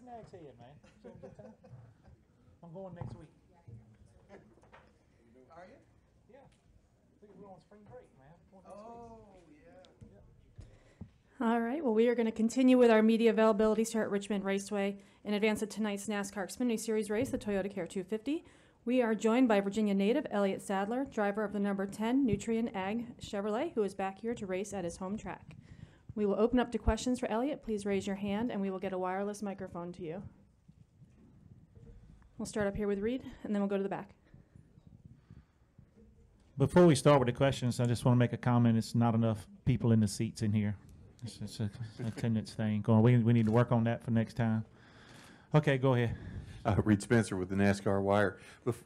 Nag's Head, man. You having a good time? I'm going next week. Are you? Yeah. We're on spring break, man. Going next week. Yeah. All right, well, we are going to continue with our media availability here at Richmond Raceway. In advance of tonight's NASCAR Xfinity Series race, the Toyota Care 250, we are joined by Virginia native Elliott Sadler, driver of the number 10 Nutrien Ag Chevrolet, who is back here to race at his home track. We will open up to questions for Elliott. Please raise your hand, and we will get a wireless microphone to you. We'll start up here with Reed, and then we'll go to the back. Before we start with the questions, I just want to make a comment. It's not enough people in the seats in here. It's an attendance thing going. We need to work on that for next time. Okay, go ahead. Reed Spencer with the NASCAR Wire.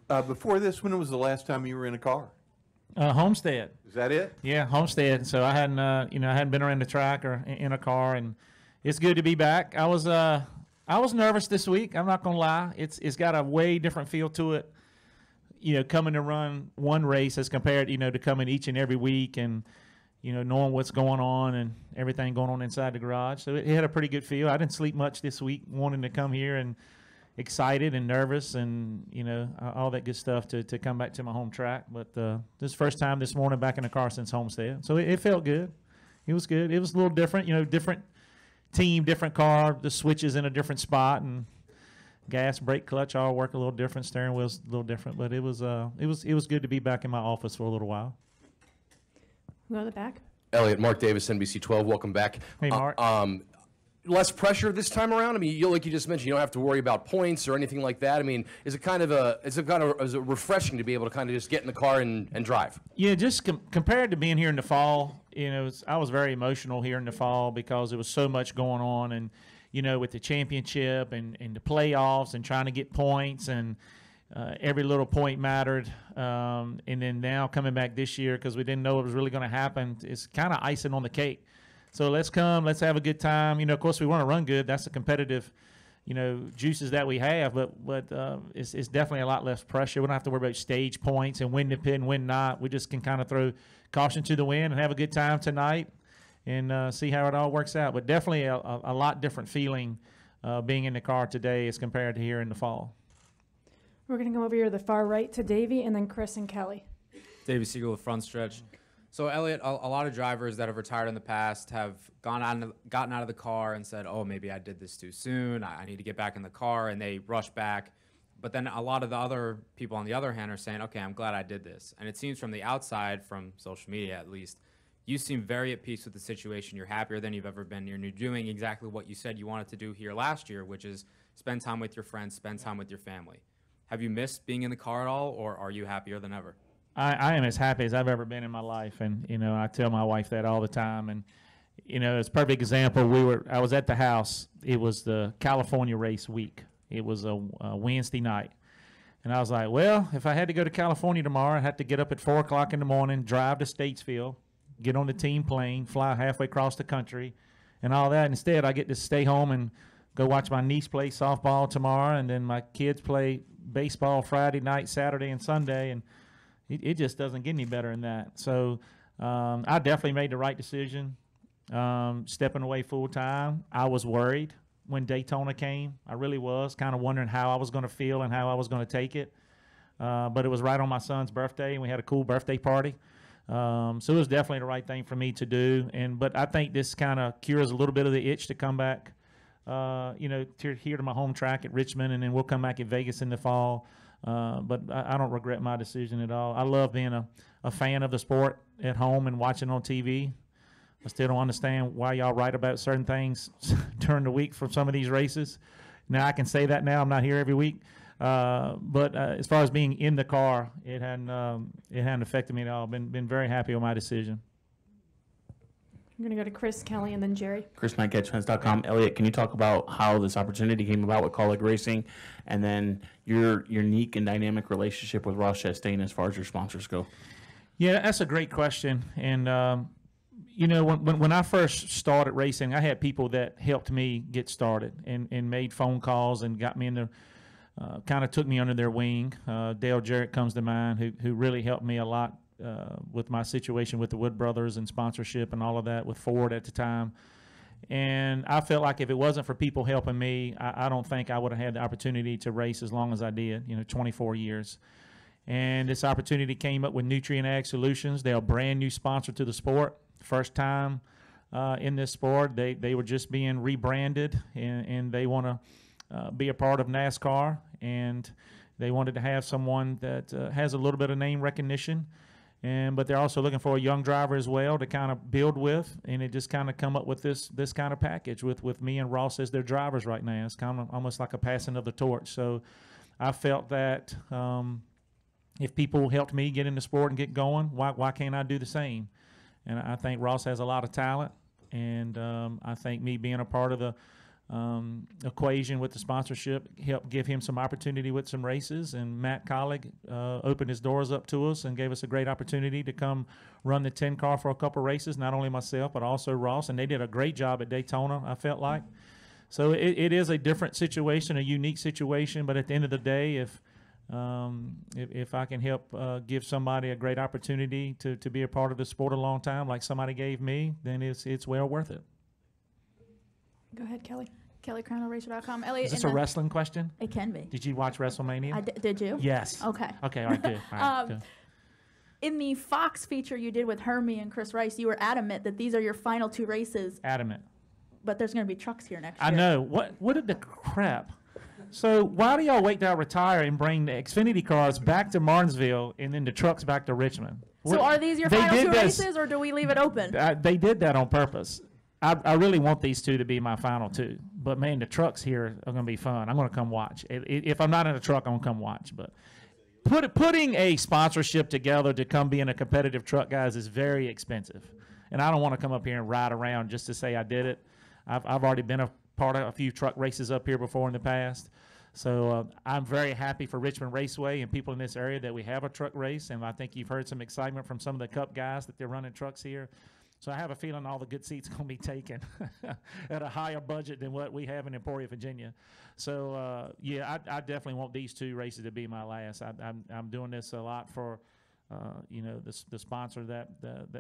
Before this, when was the last time you were in a car? Homestead. Is that it? Yeah, Homestead. So I hadn't, I hadn't been around the track or in a car, and it's good to be back. I was nervous this week. I'm not gonna lie. It's got a way different feel to it. Coming to run one race as compared, to coming each and every week and, knowing what's going on and everything going on inside the garage. So it had a pretty good feel. I didn't sleep much this week, wanting to come here and excited and nervous and, all that good stuff to come back to my home track. But this is the first time this morning back in the car since Homestead. So it felt good. It was good. It was a little different, different team, different car, the switches in a different spot, and gas, brake, clutch all work a little different. Steering wheel's a little different, but it was good to be back in my office for a little while. Go to the back. Elliott, Mark Davis, NBC 12. Welcome back. Hey, Mark. Less pressure this time around. I mean, like you just mentioned, you don't have to worry about points or anything like that. I mean, is it refreshing to be able to kind of just get in the car and drive? Yeah, just compared to being here in the fall, I was very emotional here in the fall because there was so much going on, and with the championship and the playoffs and trying to get points, and every little point mattered. And then now coming back this year because we didn't know it was really going to happen, it's kind of icing on the cake. So let's have a good time. Of course, we want to run good. That's the competitive, juices that we have. But it's definitely a lot less pressure. We don't have to worry about stage points and when to pin, when not. We just can kind of throw caution to the wind and have a good time tonight and see how it all works out. But definitely a lot different feeling being in the car today as compared to here in the fall. We're going to go over here to the far right to Davey, and then Chris and Kelly. Davey Siegel with Front Stretch. So, Elliott, a lot of drivers that have retired in the past have gotten out of the car and said, oh, maybe I did this too soon. I need to get back in the car, and they rush back. But then a lot of the other people, on the other hand, are saying, okay, I'm glad I did this. And it seems from the outside, from social media at least, you seem very at peace with the situation. You're happier than you've ever been. You're doing exactly what you said you wanted to do here last year, which is spend time with your friends, spend time with your family. Have you missed being in the car at all, or are you happier than ever? I am as happy as I've ever been in my life, and I tell my wife that all the time. And it's a perfect example. I was at the house. It was the California race week. It was a Wednesday night, and I was like, well, if I had to go to California tomorrow, I'd have to get up at 4 o'clock in the morning, drive to Statesville, get on the team plane, fly halfway across the country, and all that. Instead, I get to stay home and go watch my niece play softball tomorrow, and then my kids play baseball Friday night, Saturday, and Sunday, and it just doesn't get any better than that. So I definitely made the right decision, stepping away full time. I was worried when Daytona came. I really was, kind of wondering how I was going to feel and how I was going to take it. But it was right on my son's birthday, and we had a cool birthday party. So it was definitely the right thing for me to do. But I think this kind of cures a little bit of the itch to come back, here to my home track at Richmond, and then we'll come back at Vegas in the fall. But I don't regret my decision at all. I love being a fan of the sport at home and watching on TV. I still don't understand why y'all write about certain things during the week from some of these races. Now I can say that now. I'm not here every week. But as far as being in the car, it hadn't affected me at all. Been very happy with my decision. I'm going to go to Chris, Kelly, and then Jerry. Chris Knight, catchfans.com. Elliott, can you talk about how this opportunity came about with Colleague Racing, and then your unique and dynamic relationship with Ross Chastain as far as your sponsors go? Yeah, that's a great question. And, when I first started racing, I had people that helped me get started and made phone calls and got me in the kind of took me under their wing. Dale Jarrett comes to mind, who really helped me a lot with my situation with the Wood Brothers and sponsorship and all of that with Ford at the time. And I felt like if it wasn't for people helping me, I don't think I would have had the opportunity to race as long as I did, 24 years. And this opportunity came up with Nutrient Ag Solutions. They're a brand new sponsor to the sport. First time in this sport. They were just being rebranded, and they want to be a part of NASCAR. And they wanted to have someone that has a little bit of name recognition. But they're also looking for a young driver as well to kind of build with, and it just kind of come up with this kind of package with me and Ross as their drivers right now. It's kind of almost like a passing of the torch. So I felt that if people helped me get in the sport and get going, why can't I do the same? And I think Ross has a lot of talent, and I think me being a part of the equation with the sponsorship helped give him some opportunity with some races. And Matt Collig opened his doors up to us and gave us a great opportunity to come run the 10 car for a couple races, not only myself but also Ross, and they did a great job at Daytona, I felt like. So it is a different situation, a unique situation, but at the end of the day, if I can help give somebody a great opportunity to be a part of the sport a long time like somebody gave me, then it's well worth it. Go ahead, Kelly. KellyCrownRacer.com. Elliott, Is this in a wrestling question? It can be. Did you watch WrestleMania? Did you? Yes. Okay. Okay, all right, good. All right, good. In the Fox feature you did with Hermie and Chris Rice, you were adamant that these are your final 2 races, Adamant. but there's going to be trucks here next I year. know. What did the crap? So why do y'all wait till I retire and bring the Xfinity cars back to Martinsville and then the trucks back to Richmond? So are these your They final did 2 this- races, or do we leave it open? They did that on purpose. I really want these 2 to be my final 2. But, man, the trucks here are going to be fun. I'm going to come watch. If I'm not in a truck, I'm going to come watch. But putting a sponsorship together to come be in a competitive truck, guys, is very expensive. And I don't want to come up here and ride around just to say I did it. I've already been a part of a few truck races up here before in the past. So I'm very happy for Richmond Raceway and people in this area that we have a truck race. And I think you've heard some excitement from some of the Cup guys that they're running trucks here. So I have a feeling all the good seats are going to be taken at a higher budget than what we have in Emporia, Virginia. So, yeah, I definitely want these 2 races to be my last. I'm doing this a lot for, the sponsor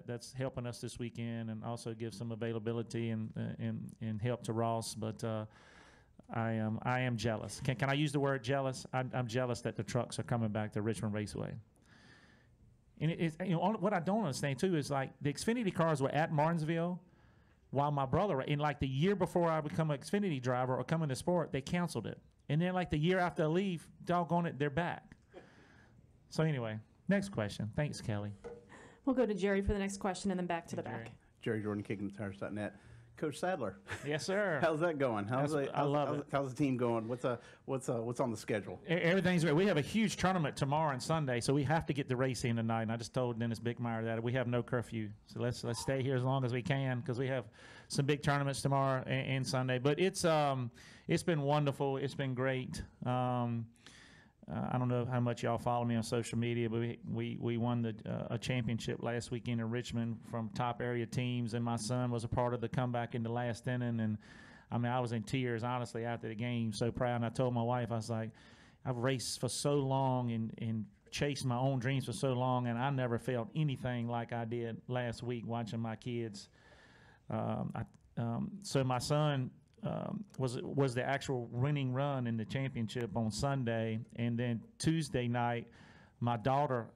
that's helping us this weekend, and also give some availability and help to Ross. But I am jealous. Can I use the word jealous? I'm jealous that the trucks are coming back to Richmond Raceway. And what I don't understand too is like the Xfinity cars were at Martinsville, while my brother, in like the year before I become an Xfinity driver or come into sport, they canceled it. And then like the year after I leave, doggone it, they're back. So anyway, next question. Thanks, Kelly. We'll go to Jerry for the next question and then back to the back. Jerry Jordan, KickingTheTires.net. Coach Sadler. Yes, sir. How's that going? I love it. How's the team going? What's on the schedule? Everything's great. We have a huge tournament tomorrow and Sunday, so we have to get the race in tonight. And I just told Dennis Bickmeyer that we have no curfew, so let's stay here as long as we can, because we have some big tournaments tomorrow and Sunday. But it's been wonderful. It's been great. I don't know how much y'all follow me on social media, but we won a championship last weekend in Richmond from top area teams, and my son was a part of the comeback in the last inning. And I mean, I was in tears, honestly, after the game, so proud. And I told my wife, I was like, I've raced for so long and chased my own dreams for so long, and I never felt anything like I did last week watching my kids. So my son was the actual winning run in the championship on Sunday, and then Tuesday night, my daughter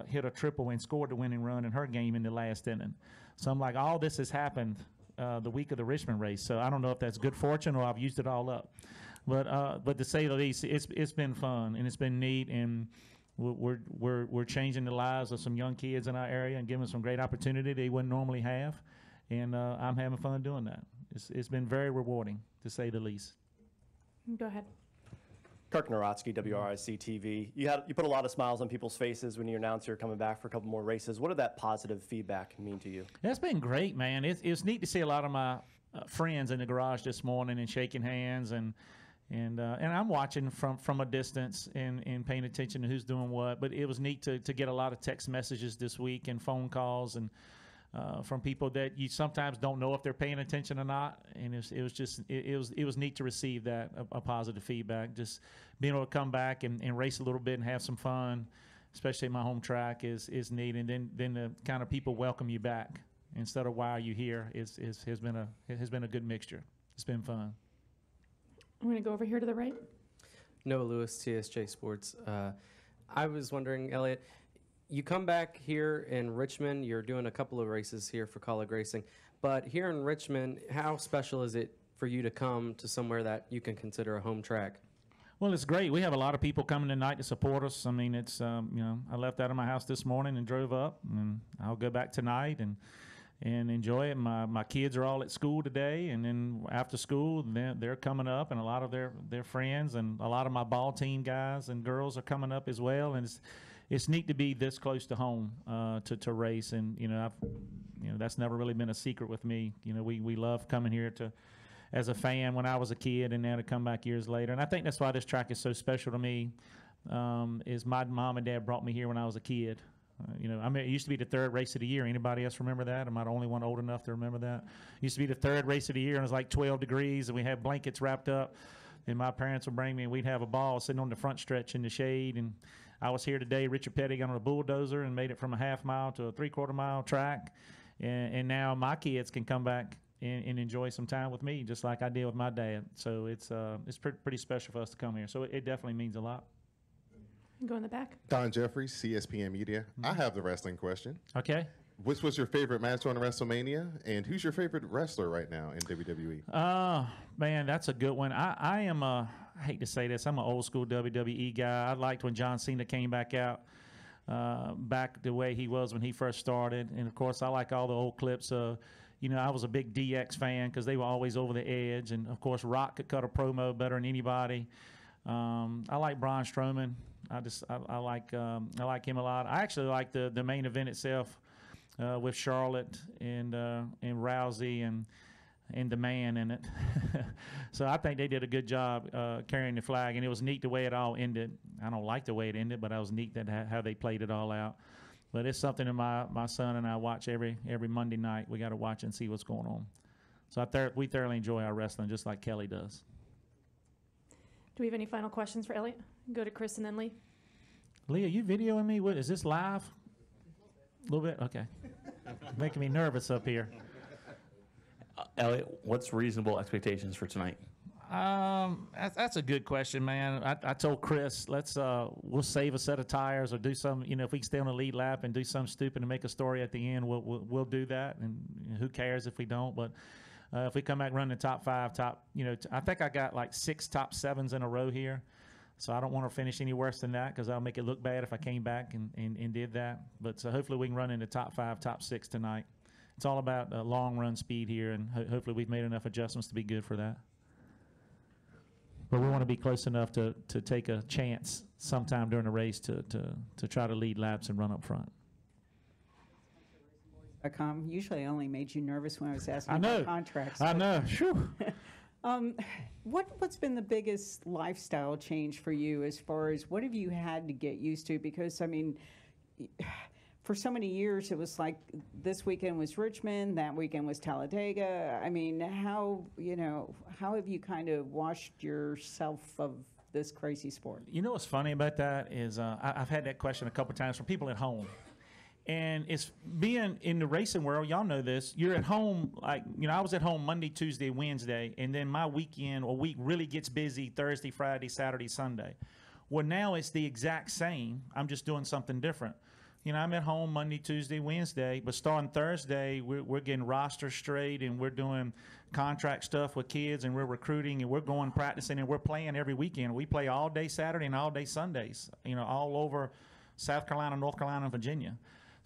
hit a triple and scored the winning run in her game in the last inning. So I'm like, all this has happened the week of the Richmond race. So I don't know if that's good fortune or I've used it all up. But to say the least, it's been fun and it's been neat, and we're changing the lives of some young kids in our area and giving them some great opportunity they wouldn't normally have, and I'm having fun doing that. It's been very rewarding, to say the least. Go ahead. Kirk Narotsky, WRIC TV. You put a lot of smiles on people's faces when you announced you're coming back for a couple more races. What did that positive feedback mean to you? That's been great, man. It's neat to see a lot of my friends in the garage this morning and shaking hands, and I'm watching from a distance and paying attention to who's doing what. But it was neat to get a lot of text messages this week and phone calls and from people that you sometimes don't know if they're paying attention or not. And it was neat to receive that a positive feedback. Just being able to come back and race a little bit and have some fun, especially at my home track, is neat. And then the kind of people welcome you back. instead of why are you here has been a good mixture. It's been fun. I'm going to go over here to the right. Noah Lewis, TSJ Sports. I was wondering, Elliott, you come back here in Richmond. You're doing a couple of races here for Colleague Racing. But here in Richmond, how special is it for you to come to somewhere that you can consider a home track? Well, it's great. We have a lot of people coming tonight to support us. I mean, it's, I left out of my house this morning and drove up, and I'll go back tonight and enjoy it. My kids are all at school today, and then after school, they're coming up, and a lot of their friends and a lot of my ball team guys and girls are coming up as well. And it's neat to be this close to home to race, and that's never really been a secret with me. We love coming here as a fan when I was a kid, and now to come back years later. And I think that's why this track is so special to me. Is my mom and dad brought me here when I was a kid. It used to be the third race of the year. Anybody else remember that? Am I the only one old enough to remember that? It used to be the third race of the year, and it was like 12 degrees, and we had blankets wrapped up. And my parents would bring me, and we'd have a ball sitting on the front stretch in the shade. And I was here today. Richard Petty got on a bulldozer and made it from a half-mile to a three-quarter-mile track. And now my kids can come back and enjoy some time with me, just like I did with my dad. So it's pretty special for us to come here. So it definitely means a lot. Go in the back. Don Jeffries, CSPN Media. I have the wrestling question. Okay. Which was your favorite match on WrestleMania, and who's your favorite wrestler right now in WWE? Man, that's a good one. I am I hate to say this, I'm an old school WWE guy. I liked when John Cena came back out, back the way he was when he first started. And of course, I like all the old clips. I was a big DX fan because they were always over the edge. And of course, Rock could cut a promo better than anybody. I like Braun Strowman. I like him a lot. I actually like the main event itself with Charlotte and Rousey and the man in it. So I think they did a good job carrying the flag, and it was neat the way it all ended. I don't like the way it ended, but it was neat that how they played it all out. But it's something that my son and I watch every Monday night. We got to watch and see what's going on. So we thoroughly enjoy our wrestling, just like Kelly does. Do we have any final questions for Elliott? Go to Chris and then Lee. Lee, are you videoing me? Is this live? A little bit? Okay. Making me nervous up here. Elliott, what's reasonable expectations for tonight? That's a good question, man. I told Chris, we'll save a set of tires or do some, if we can stay on the lead lap and do something stupid and make a story at the end, we'll do that. And who cares if we don't? But if we come back running the top five, I think I got like 6 top 7s in a row here. So I don't want to finish any worse than that because I'll make it look bad if I came back and did that. But so hopefully we can run in the top 5, top 6 tonight. It's all about long run speed here, and hopefully we've made enough adjustments to be good for that. But we want to be close enough to take a chance sometime during the race to try to lead laps and run up front. Usually I only made you nervous when I was asking I know. about contracts. I know. Whew. What's been the biggest lifestyle change for you as far as what have you had to get used to? Because, I mean, for so many years it was like this weekend was Richmond, that weekend was Talladega. I mean, how have you kind of washed yourself of this crazy sport? You know what's funny about that is I've had that question a couple of times from people at home. And it's being in the racing world, y'all know this, you're at home, I was at home Monday, Tuesday, Wednesday, and then my week really gets busy Thursday, Friday, Saturday, Sunday. Well, now it's the exact same. I'm just doing something different. I'm at home Monday, Tuesday, Wednesday, but starting Thursday, we're getting roster straight, and we're doing contract stuff with kids, and we're recruiting, and we're going practicing, and we're playing every weekend. We play all day Saturday and all day Sundays, all over South Carolina, North Carolina, and Virginia.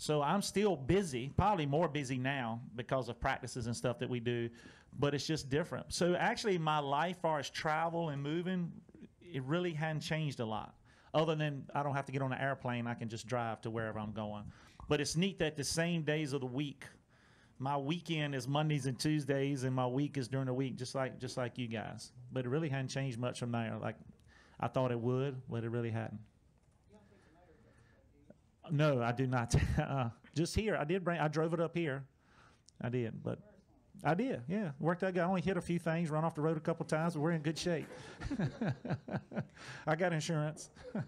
So I'm still busy, probably more busy now because of practices and stuff that we do, but it's just different. So actually my life as far as travel and moving, it really hadn't changed a lot. Other than I don't have to get on an airplane, I can just drive to wherever I'm going. But it's neat that the same days of the week, my weekend is Mondays and Tuesdays, and my week is during the week, just like you guys. But it really hadn't changed much from there. Like I thought it would, but it really hadn't. No, I do not. Just here. I drove it up here. I did, but I did, yeah. Worked out good. I only hit a few things, run off the road a couple times, but we're in good shape. I got insurance. We're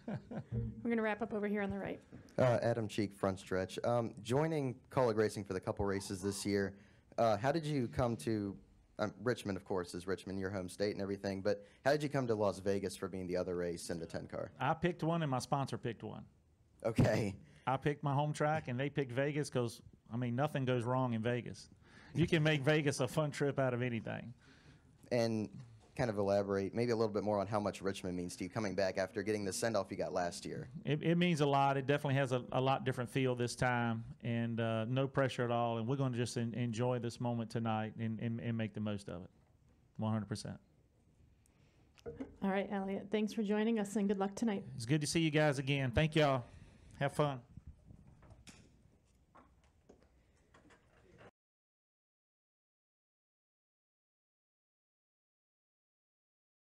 going to wrap up over here on the right. Adam Cheek, front stretch. Joining Kaulig Racing for the couple races this year, how did you come to Richmond, of course, is Richmond, your home state and everything, but how did you come to Las Vegas for being the other race in the 10 car? I picked one and my sponsor picked one. Okay. I picked my home track and they picked Vegas because, I mean, nothing goes wrong in Vegas. You can make Vegas a fun trip out of anything. And kind of elaborate maybe a little bit more on how much Richmond means to you coming back after getting the send-off you got last year. It means a lot. It definitely has a lot different feel this time, and no pressure at all. And we're going to just enjoy this moment tonight and make the most of it, 100%. All right, Elliott, thanks for joining us, and good luck tonight. It's good to see you guys again. Thank y'all. Have fun.